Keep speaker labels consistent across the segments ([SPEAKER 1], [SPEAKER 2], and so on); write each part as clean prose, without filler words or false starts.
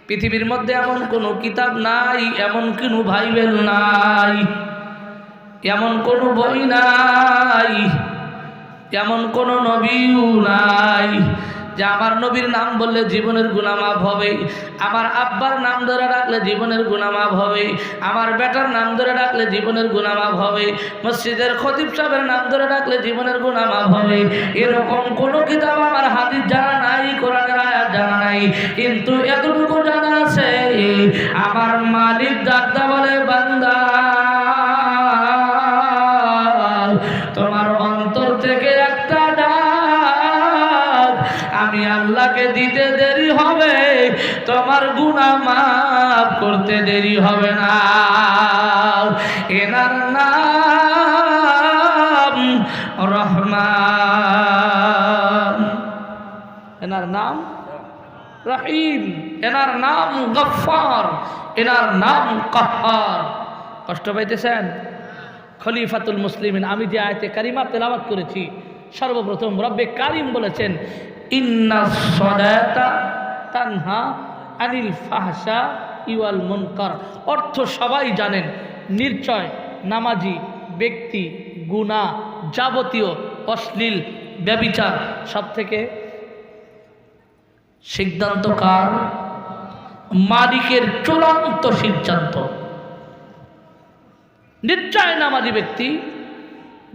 [SPEAKER 1] পৃথিবীর মধ্যে এমন কোনো কিতাব নাই, এমন কোনো বাইবেল নাই, এমন কোনো বই নাই, এমন কোনো নবীও নাই যে আমার নবীর নাম বললে জীবনের গুনাহ মাফ হবে, আমার আব্বার নাম ধরে ডাকলে জীবনের গুনাহ মাফ হবে, আমার বেটার নাম ধরে ডাকলে জীবনের গুনাহ মাফ হবে, মসজিদের খতিব সাহেবের নাম ধরে ডাকলে জীবনের গুনাহ মাফ হবে। এরকম কোনো কিতাব আমার হাদিস জানা নাই, কোরআনের আয়াত জানা নাই, কিন্তু এতটুকু জানা আছে আমার মালিক ডাকতে বলে, বান্দা তোমার অন্তর থেকে একটা ডাক আমি আল্লাহকে দিতে দেরি হবে, তোমার গুনাহ মাফ করতে দেরি হবে না। এনার নাম রহমান, এনার নাম রহিম, এনার নাম গফফার, এনার নাম কাহ্হার। কষ্ট পাইতেছেন? খলিফাতুল মুসলিমিন। আমি যে আয়াতে কারিমা তেলাওয়াত করেছি, সর্বপ্রথম রব্বে কারিম বলেছেন ইন্নাস সালাতা তানহা আনিল ফাহশা ওয়াল মুনকার। অর্থ সবাই জানেন, নিশ্চয় নামাজি ব্যক্তি গুনাহ, যাবতীয় অশ্লীল, ব্যভিচার সব থেকে সিদ্ধান্ত কার? মালিকের চূড়ান্ত সিদ্ধান্ত। নিশ্চয় নামাজি ব্যক্তি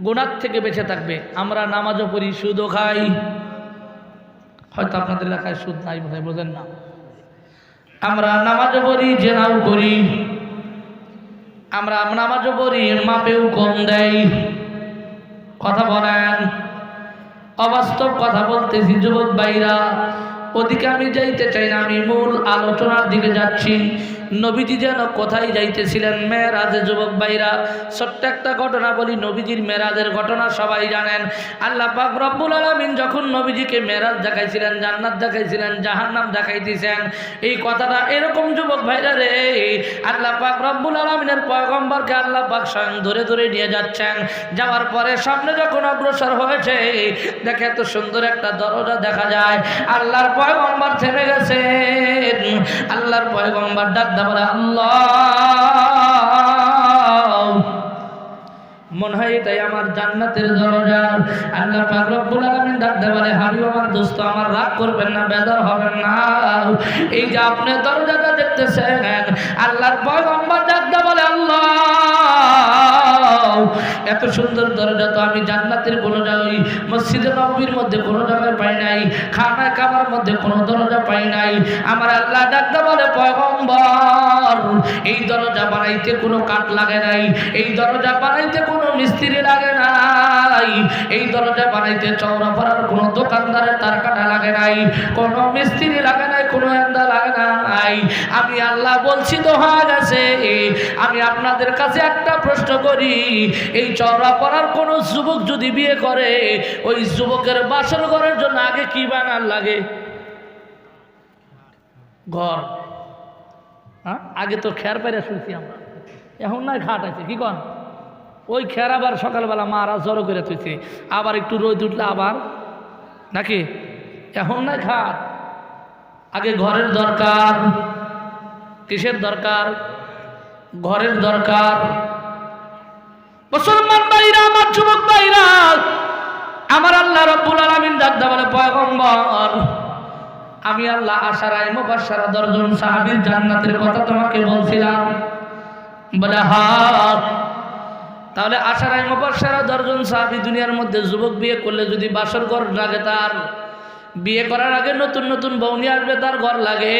[SPEAKER 1] গুনাহ থেকে বেঁচে থাকবে। আমরা নামাজও পড়ি, সুদও খাই, হয়তো আপনাদের এলাকায় সুদ নাই বোধহয়, বোঝেন না। আমরা নামাজও পড়ি, জেনাও করি, আমরা নামাজও পড়ি, মাপেও কম দেয়। কথা বলেন, অবাস্তব কথা বলতেছি যুবক ভাইরা, ওদিকে আমি যাইতে চাই না, আমি মূল আলোচনার দিকে যাচ্ছি। নবীজি যেন কোথায় যাইতেছিলেন? মেরাজে। যুবক ভাইরা, ছোট্ট একটা ঘটনা বলি, নবীজির মেরাজের ঘটনা সবাই জানেন। আল্লাহ পাক রব্বুল আলামিন যখন নবীজিকে মেরাজ দেখাইছিলেন, জান্নাত দেখাইছিলেন, জাহান্নাম দেখাইতেছেন, এই কথাটা এরকম যুবক ভাইরা রে, আল্লাহ পাক রব্বুল আলামিনের পয়গম্বরকে আল্লাহ পাক স্বয়ং ধরে ধরে নিয়ে যাচ্ছেন। যাওয়ার পরে সামনে যখন অগ্রসর হয়েছে, দেখে এত সুন্দর একটা দরজা দেখা যায়। আল্লাহর পয়গম্বর থেমে গেছেন। আল্লাহর পয়গম্বর ডাক বলে, আল্লাহ, মনে হয় এটাই আমার জান্নাতের দরজা। আল্লাহ পাক রব্বুল আলামিন ডাক বলে, হাবিব আমার দোস্ত, আমার রাগ করবেন না, বেজার হবেন না, এই যে আপনি দরজাটা দেখতেছেন, আল্লাহর পয়গম্বর ডাক বলে, আল্লাহ, এত সুন্দর দরজা তো আমি জান্নাতের কোনো জায়গায়, মসজিদে নববীর মধ্যে কোনো জায়গায় পাই নাই, খানা কাবার মধ্যে কোনো দরজা পাই নাই। আমার আল্লাহ ডাকতে বলে, পয়গম্বর, এই দরজা বানাইতে কোনো কাঠ লাগে নাই, এই দরজা বানাইতে কোনো মিস্ত্রি লাগে নাই, এই দরজা বানাইতে চৌরাপাড়ার কোনো দোকানদারের তার কাটা লাগে নাই, কোনো মিস্ত্রি লাগে নাই, কোনো এন্দা লাগে নাই। আমি আল্লাহ বলছি তো হয়ে গেছে। আমি আপনাদের কাছে একটা প্রশ্ন করি, এই চৌরাপাড়ার কোনো যুবক যদি বিয়ে করে, ওই যুবকের বাসর ঘরের জন্য আগে কি বানার লাগে? ঘর। হ্যাঁ, আগে তো খেয়ার পাইরা শুনছি আমরা, এখন নয় খাট আছে, কি কন? ওই খেয়ার আবার সকালবেলা মারা জড়ো করে তুইছে, আবার একটু রোদ উঠলে আবার নাকি, এখন নয় খাট। আগে ঘরের দরকার। কিসের দরকার? ঘরের দরকার। মুসলমান ভাইরা, আমার যুবক ভাইরা, আমার আল্লাহ রব্বুল আলামিন ডাক বলে, পয়গম্বর, আমি আল্লাহ আশারায়ে মুবাশশারা 10 জন সাহাবীর জান্নাতের কথা তোমাকে বলছিলাম। বলে হ্যাঁ। তাহলে আশারায়ে মুবাশশারা 10 জন সাহাবী দুনিয়ার মধ্যে যুবক বিয়ে করলে যদি বাসর ঘর লাগে, তার বিয়ে করার আগে নতুন নতুন বউ নিয়ে আসবে, তার ঘর লাগে।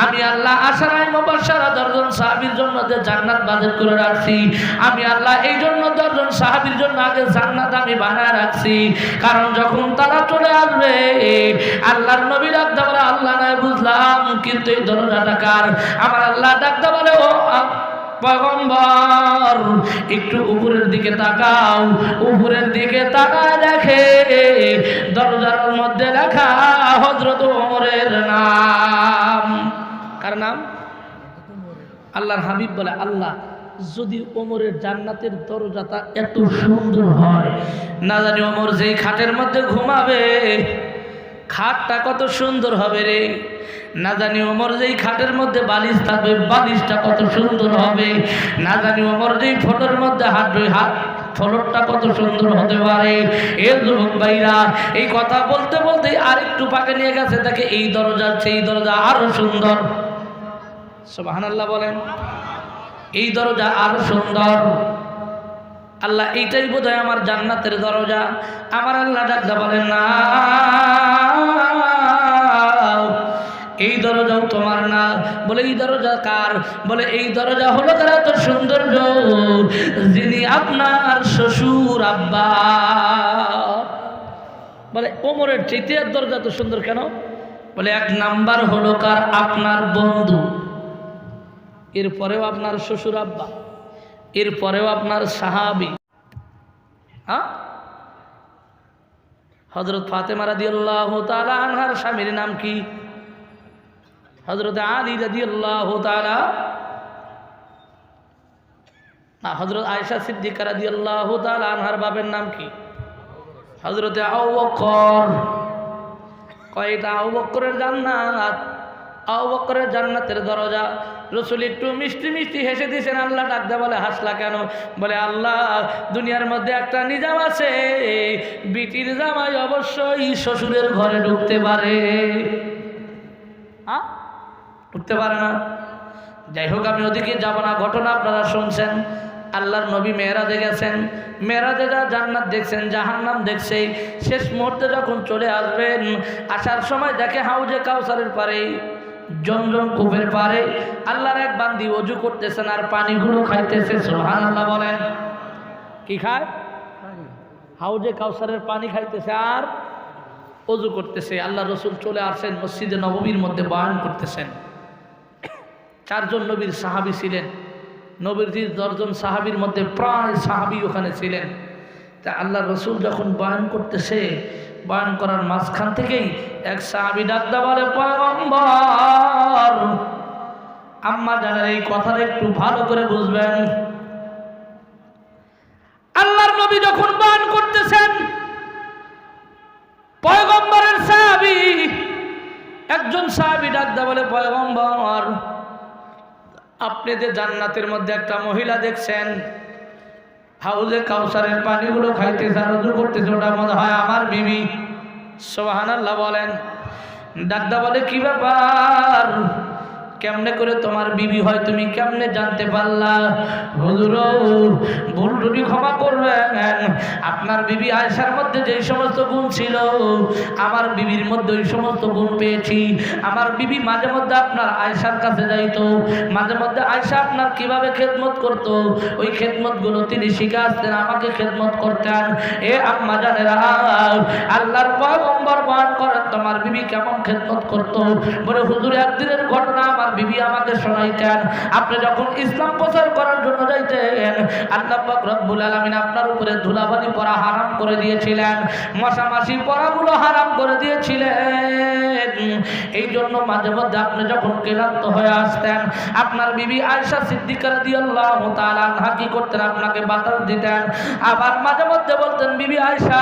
[SPEAKER 1] আমি আল্লাহ আশারায়ে মুবাশশারা 10 জন সাহাবীর জন্য যে জান্নাত বাজেট করে রাখছি, আমি আল্লাহ এই জন্য 10 জন সাহাবীর জন্য আগে জান্নাত আমি বানায় রাখছি। কারণ যখন তারা চলে আসবে, আল্লাহর নবী ডাকতে বলে, আল্লাহ নয় বুঝলাম, কিন্তু এই দরজাটা কার? আমার আল্লাহ ডাকতে বলে, ও পয়গম্বর, একটু উপরের দিকে তাকাও। উপরের দিকে তাকায় দেখে দরজার মধ্যে লেখা হযরত ওমরের নাম। কার নাম? আল্লাহর হাবিব বলে, আল্লাহ, যদি ওমরের জান্নাতের দরজাটা এত সুন্দর হয়, না জানি ওমর যেই খাটের মধ্যে ঘুমাবে, খাটটা কত সুন্দর হবে রে, না জানি ওমর যেই খাটের মধ্যে বালিশ থাকবে বালিশটা কত সুন্দর হবে, না জানি ওমর যেই ফটোর মধ্যে হাঁটবে হাত ফলকটা কত সুন্দর হতে পারে। এ যুবক ভাইরা, এই কথা বলতে বলতে আরেকটু পাকে নিয়ে গেছে, দেখে এই দরজা সেই দরজা আরো সুন্দর। সুবহানাল্লাহ বলেন, এই দরজা আরো সুন্দর। আল্লাহ এইটাই বোধহয় আমার জান্নাতের দরজা। আমার আল্লাহ ডাকতে বলেন না, এই দরজাও তোমার না। বলে এই দরজা কার? বলে এই দরজা হলো তারা তো সৌন্দর্য, যিনি আপনার শ্বশুর আব্বা। বলে ওমরের চাইতে দরজা তো সুন্দর কেন? বলে এক নাম্বার হলো কার? আপনার বন্ধু, এরপরেও আপনার শ্বশুর আব্বা, এরপরেও আপনার সাহাবী। হ্যাঁ, হযরত ফাতেমা রাদিয়াল্লাহু তাআলা আনহার স্বামীর নাম কি? হযরত আলী রাদিয়াল্লাহু তাআলা না, হযরত আয়েশা সিদ্দিকা রাদিয়াল্লাহু তাআলা আনহার বাবার নাম কি? হযরত আবু বকর। কয়টা? আবু বকরের জান্নাত, আবু বকরের জান্নাতের দরজা। রাসূল একটু মিষ্টি মিষ্টি হেসে দিয়েছেন। আল্লাহ ডাকতে বলে হাসলা কেন? বলে আল্লাহ, দুনিয়ার মধ্যে একটা নিজাম আছে, বিটির জামাই অবশ্যই শ্বশুরের ঘরে ঢুকতে পারে। ঢুকতে পারে না। যাই হোক, আমি ওদিকে যাব না। ঘটনা আপনারা শুনছেন, আল্লাহর নবী মেরাজে গেছেন, মেরাজে যা জান্নাত দেখছেন, জাহান্নাম দেখছে। শেষ মুহূর্তে যখন চলে আসবেন, আসার সময় দেখে হাউজে কাউসারের পারে, জমজম কূপের পারে আল্লাহর এক বান্দি ওযু করতেছেন আর পানিগুলো খাইতেছে। সুবহানাল্লাহ বলেন। কি খায়? হাউজে কাউসারের পানি খাইতেছে আর ওযু করতেছে। আল্লাহ রসুল চলে আসেন, মসজিদে নববীর মধ্যে বয়ান করতেছেন। 4 জন নবীর সাহাবী ছিলেন। নবীর 10 জন সাহাবীর মধ্যে প্রায় সাহাবী ওখানে ছিলেন। তা আল্লাহ রসুল যখন বয়ান করতেছে, বয়ান করার মাঝখান থেকেই এক সাহাবী ডাকতে বলে, পয়গম্বর, আম্মা জানেন এই কথাটা একটু ভালো করে বুঝবেন। আল্লাহর নবী যখন বয়ান করতেছেন, পয়গম্বরের সাহাবী একজন সাহাবী ডাকতে বলে, পয়গম্বর, আপনি যে জান্নাতের মধ্যে একটা মহিলা দেখছেন, হাউজে কাউসারের পানিগুলো খাইতেছে আর ওযু করতেছে, ওটা মনে হয় আমার বিবি। সুবহানাল্লাহ বলেন। ডাকদা বলে, কি ব্যাপার, কেমনে করে তোমার বিবি হয়, তুমি কেমনে জানতে পারলা? হুজুর, ভুল ত্রুটি ক্ষমা করবেন, আপনার বিবি আয়েশার মধ্যে যেই সমস্ত গুণ ছিল, আমার বিবির মধ্যে ওই সমস্ত গুণ পেয়েছি। আমার বিবি মাঝে মধ্যে আপনার আয়েশার কাছে যাইতো, মাঝে মধ্যে আয়েশা আপনার কিভাবে খেদমত করত, ওই খেদমতগুলো তিনি শিখে আসতেন, আমাকে খেদমত করতেন। এ আম্মা জানেরা, আল্লাহর পয়গম্বর বয়ান করেন তোমার বিবি কেমন খেদমত করত। বলে হুজুর, একদিনের ঘটনা আমার বিবি আমাকে শোনাইতেন। আপনি যখন ইসলাম প্রচার করার জন্য যাইতেন, আল্লাহ পাক রব্বুল আলামিন আপনার উপরে ধুলাবালি পরা হারাম করে দিয়েছিলেন, মশামাছি পরাগুলো হারাম করে দিয়েছিলেন। এই জন্য মাঝে মধ্যে আপনি যখন ক্লান্ত হয়ে আসতেন, আপনার বিবি আয়েশা সিদ্দিকা রাদিয়াল্লাহু তাআলা আনহা কি করতেন? আপনাকে বাতাস দিতেন। আবার মাঝে মধ্যে বলতেন, বিবি আয়েশা,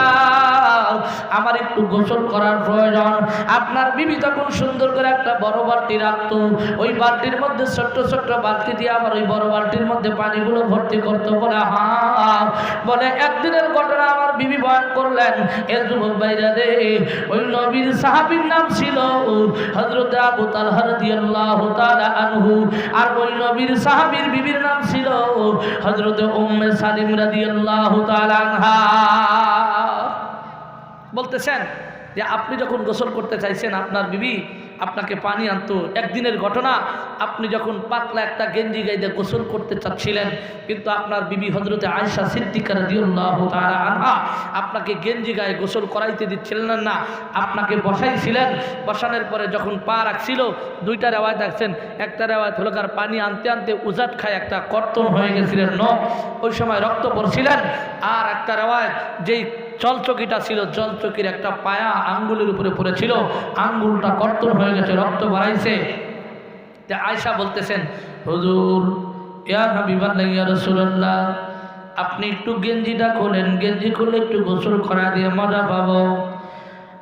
[SPEAKER 1] আমার একটু গোসল করার প্রয়োজন। আপনার বিবি তখন সুন্দর করে একটা বড় বালতি রাখতো, ওই বালতির মধ্যে ছোট্ট ছোট্ট বালতি দিয়ে আবার ওই বড় বালতির মধ্যে পানিগুলো ভর্তি করতো। বলে হ্যাঁ, বলে একদিনের ঘটনা আমার বিবি বয়ান করলেন। এ যুবক ভাইরা রে, ওই নবীর সাহাবীর নাম ছিল হযরত আবু তালহা রাদিয়াল্লাহু তাআলা আনহু, আর ওই নবীর সাহাবীর বিবির নাম ছিল হযরত উম্মে সালিম রাদিয়াল্লাহু তাআলা আনহা। বলতেছেন যে আপনি যখন গোসল করতে চাইছেন, আপনার বিবি আপনাকে পানি আনতো। একদিনের ঘটনা, আপনি যখন পাতলা একটা গেঞ্জি গায়ে গোসল করতে চাচ্ছিলেন, কিন্তু আপনার বিবি হযরতে আয়েশা সিদ্দিকা রাদিয়াল্লাহু তাআলা আনহা আপনাকে গেঞ্জি গায়ে গোসল করাইতে দিচ্ছিলেন না, আপনাকে বসাইছিলেন। বসানোর পরে যখন পা রাখছিল, 2টা রেওয়ায়ত দেখছেন। একটা রেওয়ায়ত হলো কার পানি আনতে আনতে উজাট খায় একটা কর্তন হয়ে গেছিলেন, ওই সময় রক্ত পড়ছিলেন। আর একটা রেওয়ায়ত, যেই জলচকিটা ছিল, জলচকির একটা পায়া আঙ্গুলের উপরে পড়েছিল, আঙ্গুলটা কর্তন হয়ে গেছে, রক্ত বাড়াইছে। আয়েশা বলতেছেন, হুজুর, ইয়া হাবিবাল্লাহ, ইয়া রাসূলুল্লাহ, আপনি একটু গেঞ্জিটা খোলেন, গেঞ্জি খুলে একটু গোসল করা দিয়ে মজা পাবো।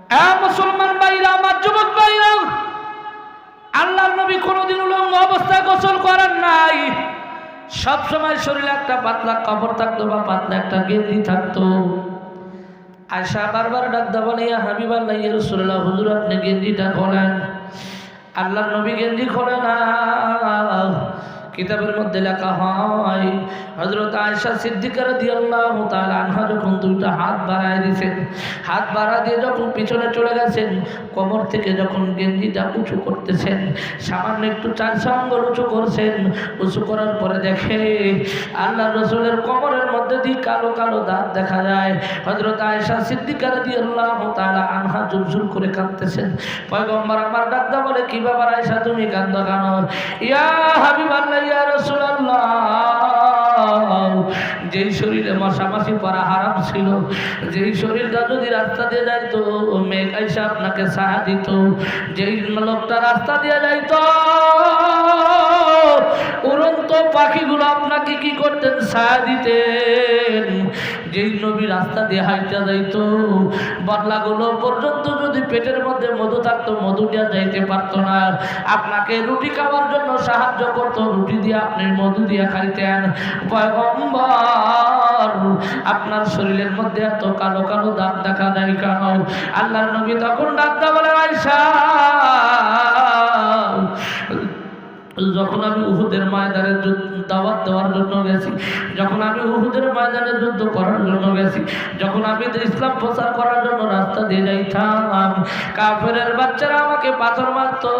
[SPEAKER 1] মুসলমান ভাইরা, আমার যুবক ভাইরা, আল্লাহর নবী কোনোদিন উলঙ্গ অবস্থায় গোসল করেন নাই। সব সময় শরীরে একটা পাতলা কাপড় থাকতো বা পাতলা একটা গেঞ্জি থাকতো। আয়েশা বারবার ডাকতে বলে, ইয়া হাবিবাল্লাহ, ইয়া রাসূলুল্লাহ, হুজুর আপনি গেঞ্জিটা খোলেন। আল্লাহর নবী গেঞ্জি খোলে না। কিতাবের মধ্যে লেখা হয় হযরত আয়েশা সিদ্দিকা রাদিয়াল্লাহু তাআলা আনহা যখন দুইটা হাত বাড়ায় দিয়েছেন, হাত বাড়া দিয়ে যখন পিছনে চলে গেছেন, কোমর থেকে যখন গেঞ্জিটা উঁচু করতেছেন, সামান্য একটু 4 আঙ্গুল উঁচু করছেন। উঁচু করার পরে দেখে আল্লাহ রাসূলের কোমরের মধ্যে দিয়ে কালো কালো দাগ দেখা যায়। হযরত আয়েশা সিদ্দিকা রাদিয়াল্লাহু তাআলা আনহা জোর করে কাঁদতেছেন। পয়গম্বর আমার ডাকতে বলে, কি ব্যাপার আয়েশা, তুমি কাঁদো কেন? ইয়া হাবিবাল্লাহ, ইয়া রাসূলুল্লাহ, যেই শরীরে মশামাছি পরা হারাম ছিল, যেই শরীরটা যদি রাস্তা দিয়ে যাইতো মেঘ আইসা আপনাকে সাহা দিত, যেই লোকটা রাস্তা দিয়ে যাইতো উড়ন্ত পাখিগুলো আপনাকে কি করতেন? সাহা দিতেন। যেই নবী রাস্তা দিয়ে হাইটা যাইতো, বদলাগুলো পর্যন্ত যদি পেটের মধ্যে মধু থাকতো মধু দিয়ে যাইতে পারতো না, আপনাকে রুটি খাওয়ার জন্য সাহায্য করতো, রুটি দিয়ে আপনি মধু দিয়ে খাইতেন। পয়গম্বর আপনার শরীরের মধ্যে এত কালো কালো দাগ দেখা যায় কেন? আল্লাহর নবী তখন ডাকতে বলে, আয়েশা, যখন আমি উহুদের ময়দানে দাওয়াত দেওয়ার জন্য গেছি, যখন আমি উহুদের ময়দানে যুদ্ধ করার জন্য গেছি, যখন আমি ইসলাম প্রচার করার জন্য রাস্তা দিয়ে যাইতাম, কাফেরের বাচ্চারা আমাকে পাথর মারতো,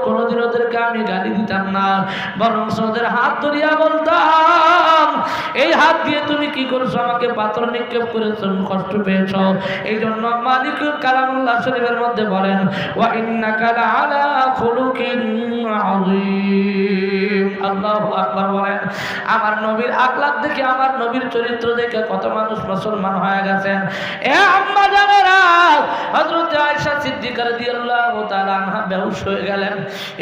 [SPEAKER 1] কোনোদিন ওদেরকে আমি গালি দিতাম না, বরং ওদের হাত ধরিয়া বলতাম, এই হাত দিয়ে তুমি কি করছো? আমাকে পাথর নিক্ষেপ করেছো, কষ্ট পেয়েছ। এই জন্য মালিক কালামুল্লাহ শরীফের মধ্যে বলেন, ওয়া ইন্নাকা লাআলা খুলুকিন আযীম। আল্লাহু আকবার বলেন। আমার নবীর আখলাক দেখে, আমার নবীর চরিত্র দেখে কত মানুষ মুসলমান হয়ে গেছেন। এ আম্মা জানেরা, হযরত আয়েশা সিদ্দিকা রাদিয়াল্লাহু তাআলা আনহা বেহুশ হয়ে গেলেন।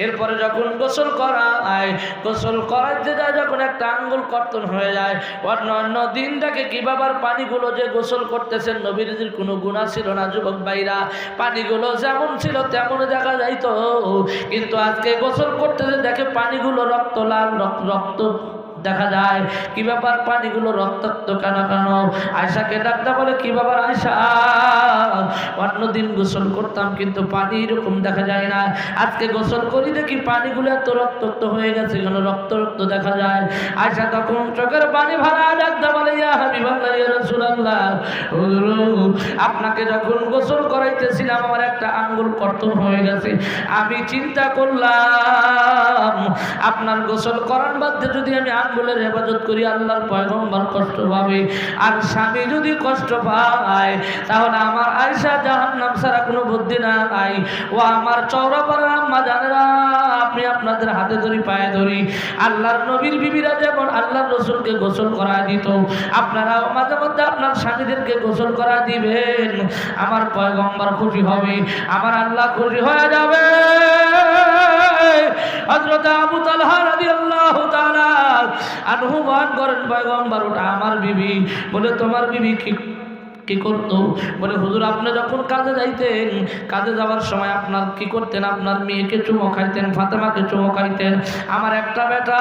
[SPEAKER 1] এরপরে যখন গোসল করায়, গোসল করাইতে যায়, যখন একটা আঙ্গুল কর্তন হয়ে যায়, অন্য দিনটাকে কি বাবার পানিগুলো যে গোসল করতেছেন, নবীর কোনো গুনাহ ছিল না যুবক ভাইরা, পানিগুলো যেমন ছিল তেমন দেখা যাইতো। কিন্তু আজকে গোসল করতেছে দেখে পানিগুলো রক্ত লাল, রক্ত দেখা যায়। কি ব্যাপার, পানিগুলো রক্তাক্ত কেন কেন? আয়েশাকে ডাকতে বলে, কি ব্যাপার আয়েশা, অন্যদিন গোসল করতাম কিন্তু পানি এরকম দেখা যায় না, আজকে গোসল করি দেখি পানিগুলো এত রক্তাক্ত হয়ে গেছে, কেন রক্ত রক্ত দেখা যায়? আয়েশা তখন চোখের পানি ভরা ডাকতে বলে, ইয়া হাবিবাল্লাহ, ইয়া রাসূলুল্লাহ, আপনাকে যখন গোসল করাইতেছিলাম আমার একটা আঙ্গুল কর্তন হয়ে গেছে, আমি চিন্তা করলাম আপনার গোসল করার মধ্যে যদি আমি আঙ্গুলের হেফাজত করি, আল্লাহর পয়গম্বর কষ্ট পাবে, আর স্বামী যদি কষ্ট পায় তাহলে আমার আয়েশা জাহান্নাম ছাড়া কোনো বুদ্ধি নাই। ও আমার চওড়াপাড়ার আম্মা জানেরা, আপনি আপনাদের হাতে ধরি, পায়ে ধরি, আল্লাহর নবীর বিবিরা যেমন আল্লাহর রাসূলকে গোসল করা দিত, আপনারাও মাঝে মধ্যে আপনার স্বামীদেরকে গোসল করা দিবেন। আমার পয়গম্বর খুশি হবে, আমার আল্লাহ খুশি হয়ে যাবে। হযরত আবু তালহা রাদিয়াল্লাহু তাআলা আনহু বয়ান করেন, পয়গম্বর ওটা আমার বিবি। বলে, তোমার বিবি কি করতো? বলে, হুজুর আপনি যখন কাজে যাইতেন, কাজে যাওয়ার সময় আপনার কি করতেন? আপনার মেয়েকে চুমো খাইতেন, ফাতেমাকে চুমো খাইতেন। আমার একটা বেটা,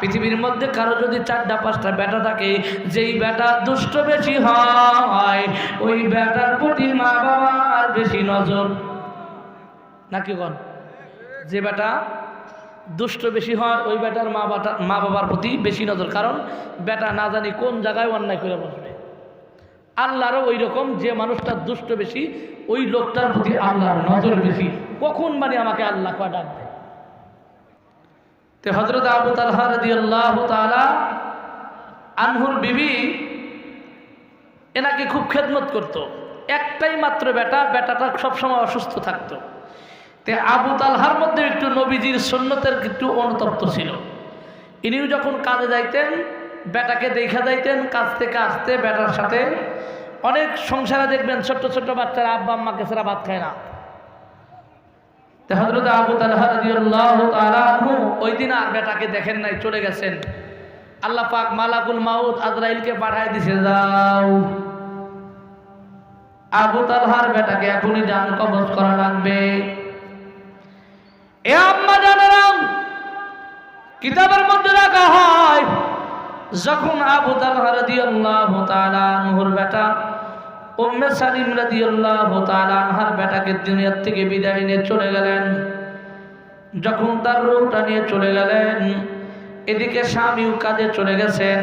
[SPEAKER 1] পৃথিবীর মধ্যে কারো যদি 4-5টা বেটা থাকে, যেই বেটা দুষ্ট বেশি হয় ওই বেটার প্রতি মা বাবার বেশি নজর, নাকি বল? যে বেটা দুষ্ট বেশি হয় ওই বেটার মা বাবার প্রতি বেশি নজর, কারণ বেটা না জানি কোন জায়গায় অন্যায় করে বসবে। আল্লাহরও ওই রকম, যে মানুষটা দুষ্ট বেশি ওই লোকটার প্রতি আল্লাহর নজর বেশি, কখন মানে আমাকে আল্লাহ কয় ডাকবে। তো হযরত আবু তালহা রাদিয়াল্লাহু তাআলা আনহুর বিবি এনাকে খুব খেদমত করত। একটাই মাত্র বেটা, বেটাটা সবসময় অসুস্থ থাকতো। তে আবু তালহার মধ্যে একটু নবীজির সুন্নতের একটু অনুতপ্ত ছিল। ইনিও যখন কাজে যাইতেন, বেটাকে দেখা যাইতেন কাজ থেকে আসতে, বেটার সাথে অনেক সংসারে দেখবেন ছোট্ট ছোট্ট বাচ্চারা আব্বা আম্মাকে ছাড়া ভাত খায় না। তো হযরত আবু তালহা রাদিয়াল্লাহু তাআলা আনহু ওই দিন আর বেটাকে দেখেন নাই, চলে গেছেন। আল্লাহ পাক মালাকুল মাউত আজরাইলকে পাঠায় দিছে, যাও আবু তালহার বেটাকে এখনই জান কবজ করা লাগবে। এ আম্মা জানেরা, কিতাবের মধ্যে রাখা হয় যখন আবু তালহা রাদিয়াল্লাহু তাআলা আনহুর বেটা উম্মে সালিম রাদিয়াল্লাহু তাআলা আনহার বেটাকে দুনিয়া থেকে বিদায় নিয়ে চলে গেলেন, যখন তার রূহটা নিয়ে চলে গেলেন, এদিকে স্বামীও কাজে চলে গেছেন।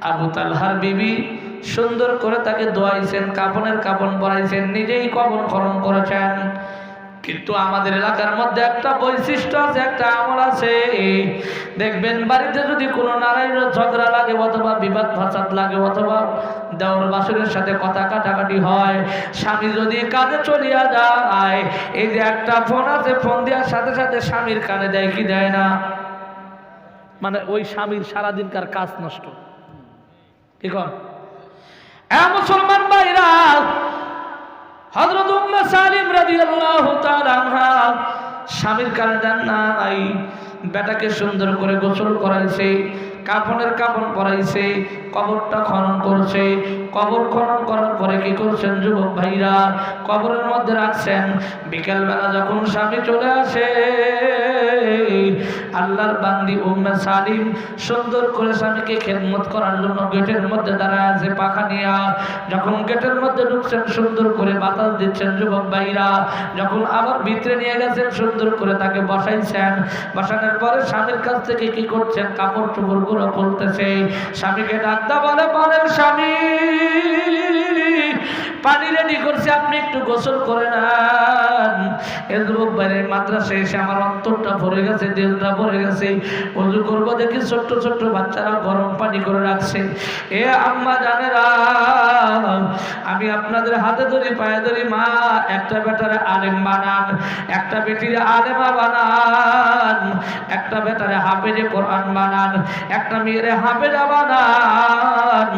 [SPEAKER 1] আবু তালহার বিবি সুন্দর করে তাকে দোয়াইছেন, কাফনের কাফন পরাইছেন, নিজেই কবর খনন করেছেন। কিন্তু আমাদের এলাকার মধ্যে একটা বৈশিষ্ট্য আছে, একটা আমল আছে। দেখবেন বাড়িতে যদি কোনো নারায়ণ ঝগড়া লাগে অথবা বিবাদ ফাসাদ লাগে অথবা দেওর বাসুরের সাথে কথা কাটাকাটি হয়, স্বামী যদি কাজে চলিয়া যায়, এই যে একটা ফোন আছে, ফোন দেওয়ার সাথে সাথে স্বামীর কানে দেয় কি দেয় না, মানে ওই স্বামীর সারাদিনকার কাজ নষ্ট। কি কর মুসলমান ভাইরা, হযরত উম্মে সালিম রাদিয়াল্লাহু তাআলা আনহা স্বামীর কানে দেন নাই, বেটাকে সুন্দর করে গোসল করাইছে, কাফনের কাফন পরাইছে, কবরটা খনন করছে। কবর খনন করার পরে কি করছেন যুবক ভাইরা, কবরের মধ্যে রাখছেন। বিকেলবেলা যখন স্বামী চলে আসে, আল্লাহর বান্দি উম্মে সালিম সুন্দর করে স্বামীকে খেদমত করার জন্য গেটের মধ্যে দাঁড়ায় আছে পাখা নিয়া। যখন গেটের মধ্যে ঢুকছেন, সুন্দর করে বাতাস দিচ্ছেন যুবক ভাইরা। যখন আবার ভিতরে নিয়ে গেছেন, সুন্দর করে তাকে বসাইছেন। বসানোর পরে স্বামীর কাছ থেকে কি করছেন, কাপড় চোপড় গুলো খুলতেছে। স্বামীকে ডাকতে বলে, বলেন স্বামী, পানি রেডি করছে, আপনি একটু গোসল করে নেন। এই যুবক ভাইরা, মাদ্রাসায় এসে আমার অন্তরটা ভরে গেছে, দিলটা ভরে গেছে। ওযু করবো দেখি ছোট্ট ছোট্ট বাচ্চারা গরম পানি করে রাখছে। এ আম্মা জানেরা, আমি আপনাদের হাতে ধরি, পায়ে ধরি, মা একটা বেটারে আলেম বানান, একটা বেটির আলেমা বানান, একটা বেটারে হাফেজে কোরআন বানান, একটা মেয়েরে হাফেজা বানান।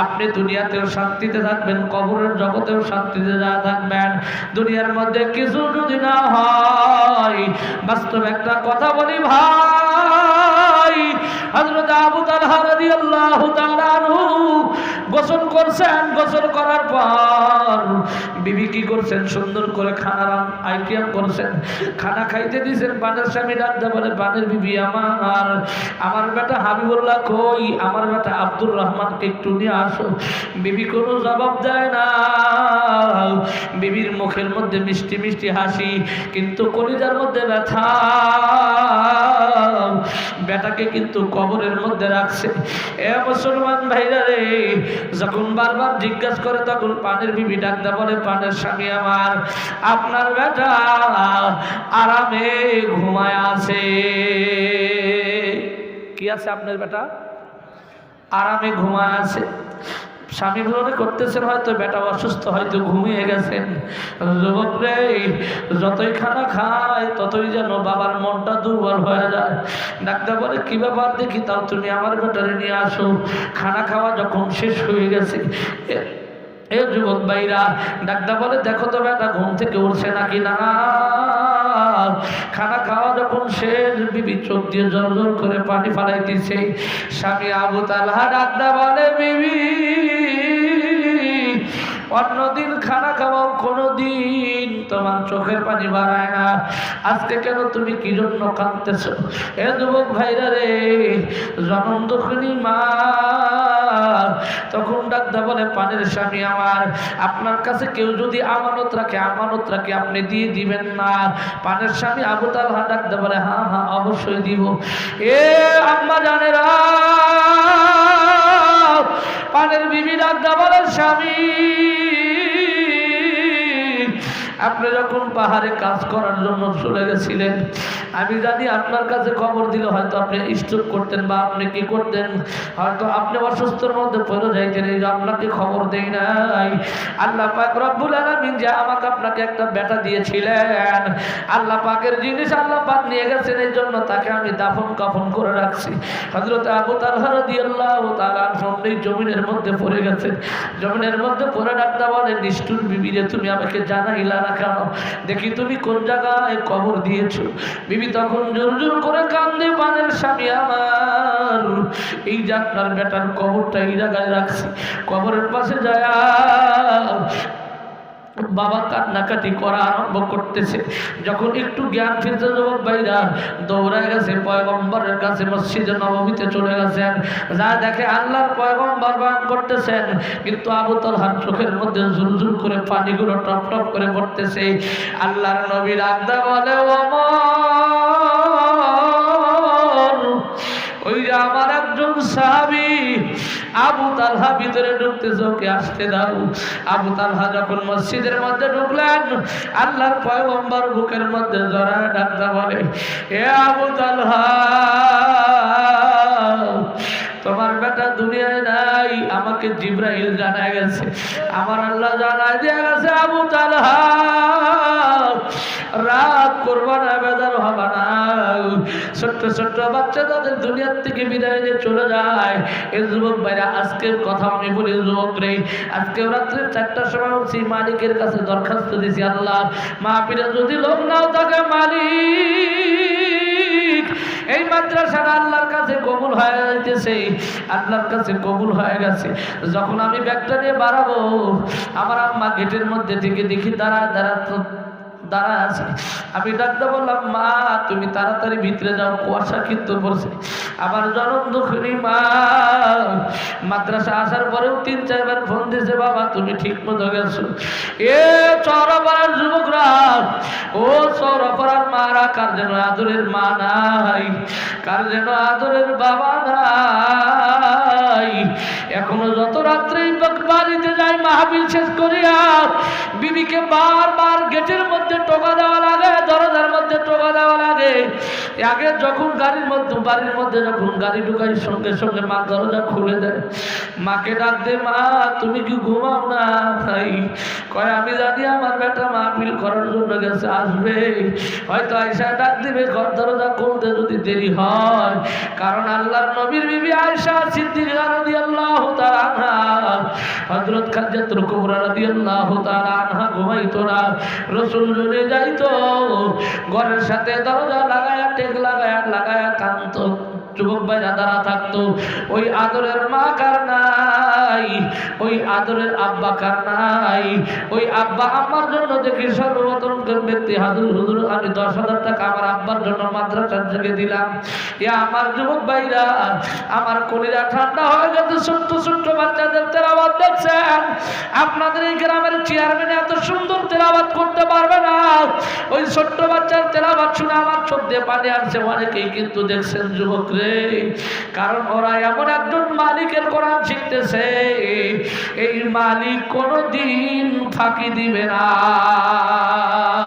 [SPEAKER 1] আপনি দুনিয়াতেও শান্তিতে থাকবেন, কবরের জগতেও শান্তিতে যা থাকবেন। দুনিয়ার মধ্যে কিছু যদি না হয়, বাস্তব একটা কথা বলি ভাই, হযরত আবু তালহা রাদিয়াল্লাহু তাআলা আনহু গোসল করছেন। গোসল করার পর বিবি কি করছেন, সুন্দর করে খানার আইটেম করছেন, খানা খাইতে দিয়েছেন। পানের স্বামী ডাকতে বলে, পানের বিবি, আমার বেটা হাবিবুল্লাহ কই, আমার বেটা আব্দুর রহমানকে একটু নিয়ে আসো। বিবি কোনো জবাব দেয় না। বিবির মুখের মধ্যে মিষ্টি মিষ্টি হাসি, কিন্তু কলিজার মধ্যে ব্যথা। বেটাকে কিন্তু কবরের মধ্যে রাখছে। এ মুসলমান ভাইরা রে, যখন বারবার জিজ্ঞাসা করে, তখন পানের বিবি ডাকতে বলে, পানের স্বামী আমার, আপনার বেটা আরামে ঘুমায় আছে। কি আছে আপনার বেটা? আরামে ঘুমায় আছে। স্বামী মনে করতেছেন হয়তো বেটা অসুস্থ, হয়তো ঘুমিয়ে গেছেন। যুবক রে, যতই খানা খায় ততই যেন বাবার মনটা দুর্বল হয়ে যায়। ডাক্তার বলে, কি ব্যাপার দেখি, তাও তুমি আমার বেটারে নিয়ে আসো। খানা খাওয়া যখন শেষ হয়ে গেছে, এ যুবক ভাইরা, ডাক্তার বলে, দেখো তো বেটা ঘুম থেকে উঠছে নাকি না। খানা খাওয়া যখন শেষ, বিবি চোখ দিয়ে জল জল করে পানি ফালাইতেছে। স্বামী আবু তালহা ডাক্তার বলে, বিবি, অন্যদিন খানা খাওয়াও কোনোদিন তোমার চোখের পানি বাড়ায় না, আজকে কেন তুমি কি জন্য কাঁদতেছ? এ যুবক ভাইরা রে, জনম দুঃখিনী মা তখন ডাকতে বলে, পানের স্বামী আমার, আপনার কাছে কেউ যদি আমানত রাখে, আমানত রাখে আপনি দিয়ে দিবেন না? পানের স্বামী আবু তালহা ডাকতে বলে, হ্যাঁ হ্যাঁ অবশ্যই দিব। এ আম্মা জানেরা, পানের বিবি ডাকতে বলে, স্বামী, আপনি যখন পাহাড়ে কাজ করার জন্য চলে গেছিলেন, আমি জানি আপনার কাছে খবর দিলে হয়তো আপনি স্ট্রোক করতেন বা আপনি কি করতেন, হয়তো আপনি অসুস্থর মধ্যে পড়ে যাইতেন, এই যে আপনাকে খবর দেই নাই। আল্লাহ পাক রব্বুল আলামিন যে আমাকে আপনাকে একটা বেটা দিয়েছিলেন, আল্লাহ পাকের জিনিস আল্লাহ পাক নিয়ে গেছেন, এই জন্য তাকে আমি দাফন কাফন করে রাখছি। হযরত আবু তালহা রাদিয়াল্লাহু তাআলা এই জমিনের মধ্যে পড়ে গেছেন। জমিনের মধ্যে পড়ে ডাকতে বলে, নিষ্ঠুর বিবি রে, তুমি আমাকে জানাইলা না কেন? দেখি তুমি কোন জায়গায় কবর দিয়েছো। বিবি তখন জোর জোর করে কান্দে, পানের স্বামী আমার, এই যে আপনার বেটার কবরটা এই জায়গায় রাখছি, কবরের পাশে যায় বাবা কান্নাকাটি করা আরম্ভ করতেছে। যখন একটু জ্ঞান ফিরতে যুবক ভাইরা দৌড়ায় গেছে পয়গম্বরের কাছে, মসজিদে নববীতে চলে গেছেন। যা দেখে আল্লাহর পয়গম্বর বয়ান করতেছেন, কিন্তু আবু তালহার চোখের মধ্যে ঝুরঝুর করে পানিগুলো টপ টপ করে পড়তেছে। আল্লাহর নবী ডাকতে বলে, ওমর, ওই যে আমার একজন সাহাবী আবু তালহা ভিতরে ঢুকতেছে, ওকে আসতে দাও। আবু তালহা যখন মসজিদের মধ্যে ঢুকলেন, আল্লাহর পয়গম্বর বুকের মধ্যে জড়ায় ডাকতে বলে, এ আবু তালহা, তোমার বেটা দুনিয়ায় নাই, আমাকে জিবরাইল জানায় গেছে, আমার আল্লাহ জানায় দিয়ে গেছে, আবু তালহা রাগ করবা না, বেজার হবা না। ছোট্ট ছোট্ট বাচ্চা তাদের দুনিয়ার থেকে বিদায় নিয়ে চলে যায়। এই যুবক ভাইরা, আজকের কথা আমি বলি যুবক রে, আজকে রাত্রে 4টার সময় উঠছি, মালিকের কাছে দরখাস্ত দিছি, আল্লাহ মাহফিলে যদি লোক নাও থাকে, মালিক এই মাদ্রাসাটা আল্লাহর কাছে কবুল হয়ে যাইতেছে, আল্লাহর কাছে কবুল হয়ে গেছে। যখন আমি ব্যাগটা নিয়ে বাড়াবো, আমার আম্মা গেটের মধ্যে থেকে দেখি দাঁড়া আছে। আমি ডাকতে বললাম, মা তুমি তাড়াতাড়ি ভিতরে যাও, কুয়াশা কিন্তু পড়ছে। আমার জনম দুঃখিনী মা মাদ্রাসা আসার পরেও 3-4 বার ফোন দিয়েছে, বাবা তুমি ঠিক মতো গেছো। এ চৌরাপাড়ার যুবকরা, ও চৌরাপাড়ার মারা, কার যেন আদরের মা নাই, কার যেন আদরের বাবা নাই। এখনো যত রাত্রেই বাড়িতে যাই মাহফিল শেষ করিয়া, বিবিকে বারবার গেটের মধ্যে টোকা দেওয়া লাগে, দরজার মধ্যে টোকা দেওয়া লাগে। আগে যখন বাড়ির মধ্যে যখন গাড়ি ঢুকাই, সঙ্গে সঙ্গে মা দরজা খুলে দেয়। মাকে ডাক দে, মা তুমি কি ঘুমাও না? কয় আমি জানি আমার বেটা মাহফিল করার জন্য গেছে, আসবে হয়তো আয়েশা ডাক দিবে, ঘর দরজা খুলতে যদি দেরি হয়। কারণ আল্লাহর নবীর বিবি আয়েশা সিদ্দিকা রাদিয়াল্লাহু তাআলা আনহা, হযরত খাদিজাতুল কুবরা রাদিয়াল্লাহু তাআলা আনহা ঘুমাইতো না, রাসূল চলে যাইতো, ঘরের সাথে দরজা লাগায়া টেক লাগায়া কাঁদতো। যুবক ভাইরা দাঁড়া থাকতো। ওই আদরের মা কার নাই, ওই আদরের আব্বা কার নাই। ওই আব্বা আমার জন্য দেখি সর্বপ্রথম ব্যক্তি হুজুর আমি 10,000 টাকা আমার আব্বার জন্য মাদ্রাসার থেকে দিলাম। আমার যুবক ভাইরা, আমার কলিজা ঠান্ডা হয়ে গেছে। ছোট্ট ছোট্ট বাচ্চাদের তেলাওয়াত দেখছেন, আপনাদের এই গ্রামের চেয়ারম্যান এত সুন্দর তেলাওয়াত করতে পারবে না। ওই ছোট্ট বাচ্চার তেলাওয়াত শুনে আমার চোখ দিয়ে পানি আসছে। অনেকেই কিন্তু দেখছেন যুবক রে, কারণ ওরা এমন একজন মালিকের কোরআন শিখতেছে, এই মালিক কোনোদিন ফাঁকি দিবে না।